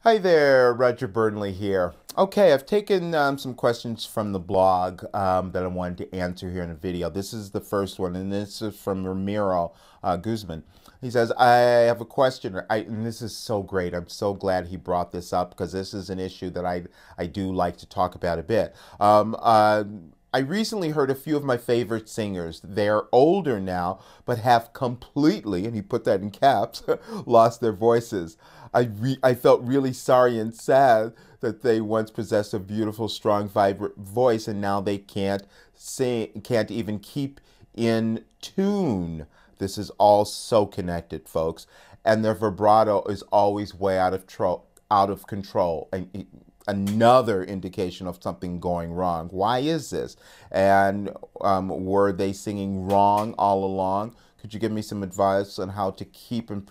Hi there, Roger Burnley here. Okay, I've taken some questions from the blog that I wanted to answer here in a video. This is the first one, and this is from Ramiro Guzman. He says, I have a question, and this is so great. I'm so glad he brought this up because this is an issue that I do like to talk about a bit. I recently heard a few of my favorite singers. They're older now, but have completely, and he put that in caps, lost their voices. I felt really sorry and sad that they once possessed a beautiful, strong, vibrant voice, and now they can't sing, can't even keep in tune. This is all so connected, folks, and their vibrato is always way out of control. And another indication of something going wrong. Why is this? And were they singing wrong all along? Could you give me some advice on how to keep and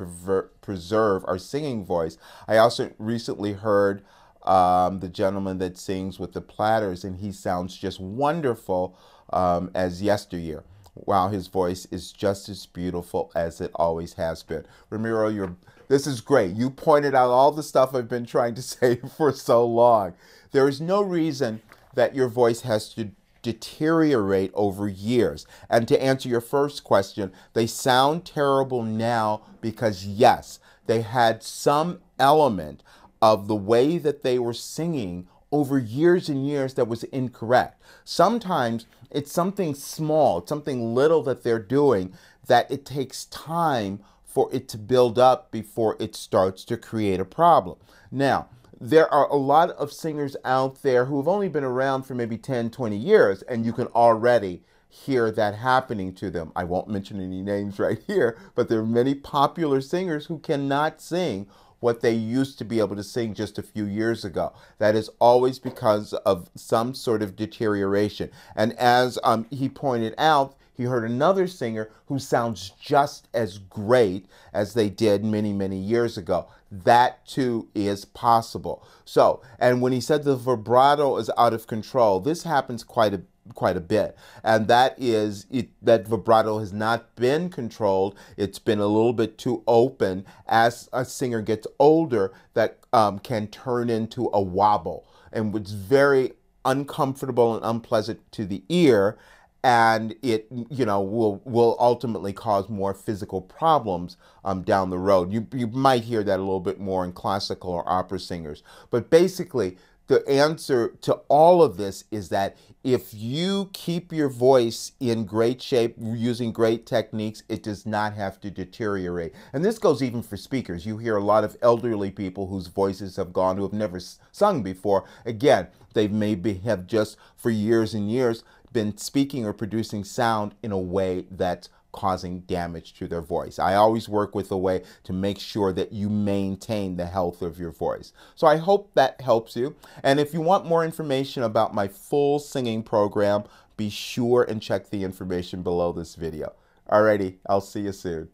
preserve our singing voice? I also recently heard the gentleman that sings with the Platters, and he sounds just wonderful as yesteryear. Wow, his voice is just as beautiful as it always has been. Ramiro, this is great. You pointed out all the stuff I've been trying to say for so long. There is no reason that your voice has to deteriorate over years. And to answer your first question, they sound terrible now because, yes, they had some element of the way that they were singing over years and years that was incorrect. Sometimes it's something small, it's something little that they're doing that it takes time for it to build up before it starts to create a problem. Now, there are a lot of singers out there who have only been around for maybe 10, 20 years, and you can already hear that happening to them. I won't mention any names right here, but there are many popular singers who cannot sing what they used to be able to sing just a few years ago. That is always because of some sort of deterioration. And as he pointed out, he heard another singer who sounds just as great as they did many, many years ago. That too is possible. So, and when he said the vibrato is out of control, this happens quite a bit, and that is that vibrato has not been controlled. It's been a little bit too open. As a singer gets older, that can turn into a wobble, and it's very uncomfortable and unpleasant to the ear, and it will ultimately cause more physical problems down the road. You might hear that a little bit more in classical or opera singers, but basically the answer to all of this is that if you keep your voice in great shape using great techniques, it does not have to deteriorate. And this goes even for speakers. You hear a lot of elderly people whose voices have gone, who have never sung before. Again, they maybe have just for years and years been speaking or producing sound in a way that's causing damage to their voice. I always work with a way to make sure that you maintain the health of your voice. So I hope that helps you. And if you want more information about my full singing program, be sure and check the information below this video. Alrighty, I'll see you soon.